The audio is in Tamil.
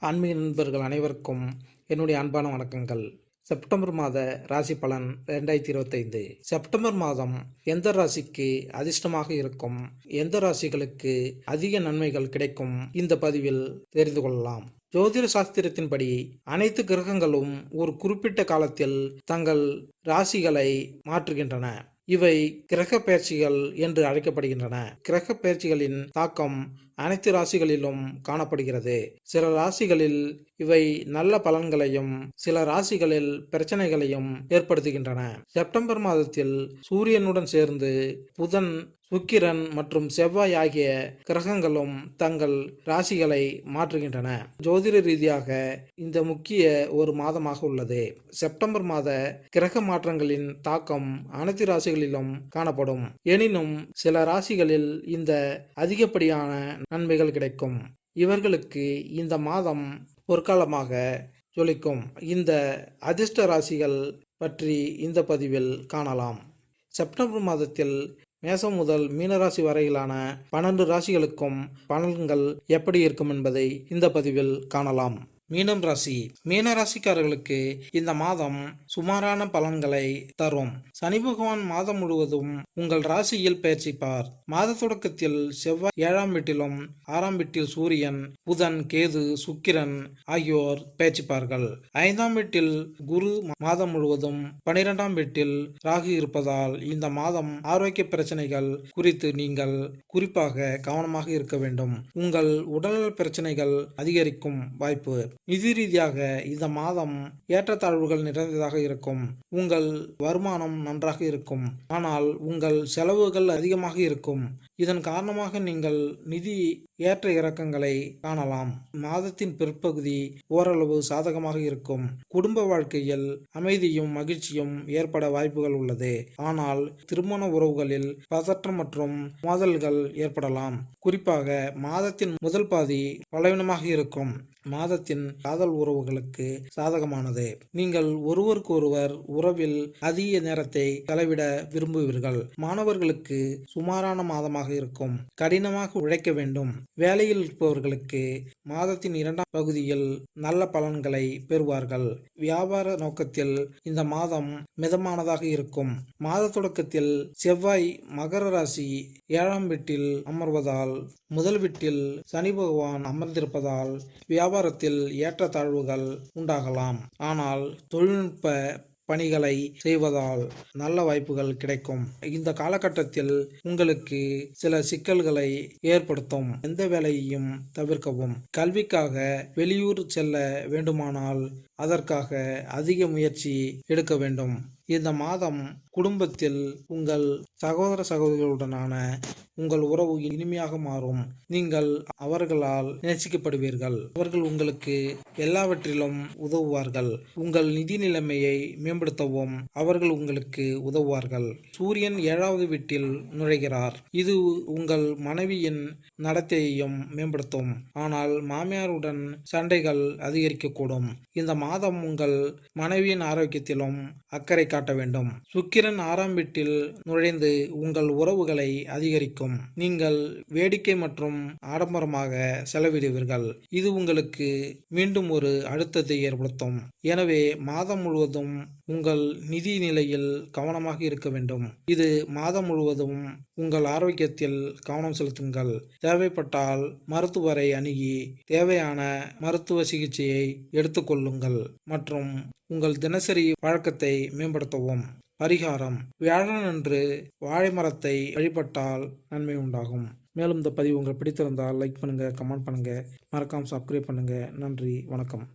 ஆன்மீக நண்பர்கள் அனைவருக்கும் என்னுடைய அன்பான வணக்கங்கள். செப்டம்பர் மாத ராசி பலன் 2025. செப்டம்பர் மாதம் எந்த ராசிக்கு அதிர்ஷ்டமாக இருக்கும், எந்த ராசிகளுக்கு அதிக நன்மைகள் கிடைக்கும், இந்த பதிவில் தெரிந்து கொள்ளலாம். ஜோதிட சாஸ்திரத்தின்படி அனைத்து கிரகங்களும் ஒரு குறிப்பிட்ட காலத்தில் தங்கள் ராசிகளை மாற்றுகின்றன. இவை கிரக பெயர்ச்சிகள் என்று அழைக்கப்படுகின்றன. கிரக பெயர்ச்சிகளின் தாக்கம் அனைத்து ராசிகளிலும் காணப்படுகிறது. சில ராசிகளில் இவை நல்ல பலன்களையும் சில ராசிகளில் பிரச்சனைகளையும் ஏற்படுத்துகின்றன. செப்டம்பர் மாதத்தில் சூரியனுடன் சேர்ந்து புதன், சுக்கிரன் மற்றும் செவ்வாய் ஆகிய கிரகங்களும் தங்கள் ராசிகளை மாற்றுகின்றன. ஜோதிட ரீதியாக இந்த முக்கிய ஒரு மாதமாக உள்ளது. செப்டம்பர் மாத கிரக மாற்றங்களின் தாக்கம் அனைத்து ராசிகளிலும் காணப்படும். எனினும் சில ராசிகளில் இந்த அதிகப்படியான நன்மைகள் கிடைக்கும். இவர்களுக்கு இந்த மாதம் பொற்காலமாக ஜொலிக்கும். இந்த அதிர்ஷ்ட ராசிகள் பற்றி இந்த பதிவில் காணலாம். செப்டம்பர் மாதத்தில் மேசம் முதல் மீனராசி வரையிலான 12 ராசிகளுக்கும் பலன்கள் எப்படி இருக்கும் என்பதை இந்த பதிவில் காணலாம். மீனம் ராசி. மீன ராசிக்காரர்களுக்கு இந்த மாதம் சுமாரான பலன்களை தரும். சனி பகவான் மாதம் முழுவதும் உங்கள் ராசியில் பயிற்சிப்பார். மாத தொடக்கத்தில் செவ்வாய் 7ஆம் வீட்டிலும் 6ஆம் வீட்டில் சூரியன், புதன், கேது, சுக்கிரன் ஆகியோர் பயிற்சிப்பார்கள். 5ஆம் வீட்டில் குரு மாதம் முழுவதும் 12ஆம் வீட்டில் ராகு இருப்பதால் இந்த மாதம் ஆரோக்கிய பிரச்சனைகள் குறித்து நீங்கள் குறிப்பாக கவனமாக இருக்க வேண்டும். உங்கள் உடல்நல பிரச்சனைகள் அதிகரிக்கும் வாய்ப்பு. நிதி ரீதியாக இந்த மாதம் ஏற்றத்தாழ்வுகள் நிறைந்ததாக இருக்கும். உங்கள் வருமானம் நன்றாக இருக்கும், ஆனால் உங்கள் செலவுகள் அதிகமாக இருக்கும். இதன் காரணமாக நீங்கள் நிதி ஏற்ற இறக்கங்களை காணலாம். மாதத்தின் பிற்பகுதி ஓரளவு சாதகமாக இருக்கும். குடும்ப வாழ்க்கையில் அமைதியும் மகிழ்ச்சியும் ஏற்பட வாய்ப்புகள் உள்ளது. ஆனால் திருமண உறவுகளில் பதற்றம் மற்றும் மோதல்கள் ஏற்படலாம். குறிப்பாக மாதத்தின் முதல் பாதி பலவீனமாக இருக்கும். மாதத்தின் காதல் உறவுகளுக்கு சாதகமானது. நீங்கள் ஒருவருக்கொருவர் உறவில் அதிக நேரத்தை செலவிட விரும்புவீர்கள். மாணவர்களுக்கு சுமாரான மாதமாக இருக்கும். கடினமாக உழைக்க வேண்டும். வேலையில் இருப்பவர்களுக்கு மாதத்தின் 2ஆம் பகுதியில் நல்ல பலன்களை பெறுவார்கள். வியாபார நோக்கத்தில் இந்த மாதம் மிதமானதாக இருக்கும். மாத தொடக்கத்தில் செவ்வாய் மகர ராசி 7ஆம் வீட்டில் அமர்வதால் முதல் வீட்டில் சனி பகவான் அமர்ந்திருப்பதால் வியாபாரத்தில் ஏற்றத்தாழ்வுகள் உண்டாகலாம். ஆனால் தொழில்நுட்ப பணிகளை செய்வதால் நல்ல வாய்ப்புகள் கிடைக்கும். இந்த காலகட்டத்தில் உங்களுக்கு சில சிக்கல்களை ஏற்படுத்தும். எந்த வேலையையும் தவிர்க்கவும். கல்விக்காக வெளியூர் செல்ல வேண்டுமானால் அதற்காக அதிக முயற்சி எடுக்க வேண்டும். இந்த மாதம் குடும்பத்தில் உங்கள் சகோதர சகோதரிகளுடனான உங்கள் உறவு இனிமையாக மாறும். நீங்கள் அவர்களால் நேசிக்கப்படுவீர்கள். அவர்கள் உங்களுக்கு எல்லாவற்றிலும் உதவுவார்கள். உங்கள் நிதி நிலைமையை மேம்படுத்தவும் அவர்கள் உங்களுக்கு உதவுவார்கள். சூரியன் 7ஆவது வீட்டில் நுழைகிறார். இது உங்கள் மனைவியின் நடத்தையையும் மேம்படுத்தும். ஆனால் மாமியாருடன் சண்டைகள் அதிகரிக்கக்கூடும். இந்த மாதம் உங்கள் மனைவியின் ஆரோக்கியத்திலும் அக்கறை காட்ட வேண்டும். சுக்கிரன் 6ஆம் வீட்டில் நுழைந்து உங்கள் உறவுகளை அதிகரிக்கும். நீங்கள் வேடிக்கை மற்றும் ஆடம்பரமாக செலவிடுவீர்கள். இது உங்களுக்கு மீண்டும் ஒரு அழுத்தத்தை ஏற்படுத்தும். எனவே மாதம் முழுவதும் உங்கள் நிதி நிலையில் கவனமாக இருக்க வேண்டும். இது மாதம் முழுவதும் உங்கள் ஆரோக்கியத்தில் கவனம் செலுத்துங்கள். தேவைப்பட்டால் மருத்துவரை அணுகி தேவையான மருத்துவ சிகிச்சையை எடுத்துக்கொள்ளுங்கள் மற்றும் உங்கள் தினசரி பழக்கத்தை மேம்படுத்தவும். பரிகாரம்: வியாழனன்று வாழை மரத்தை வழிபட்டால் நன்மை உண்டாகும். மேலும் இந்த பதிவு உங்களுக்கு பிடித்திருந்தால் லைக் பண்ணுங்க, கமெண்ட் பண்ணுங்க, மறக்காம சப்ஸ்கிரைப் பண்ணுங்க. நன்றி, வணக்கம்.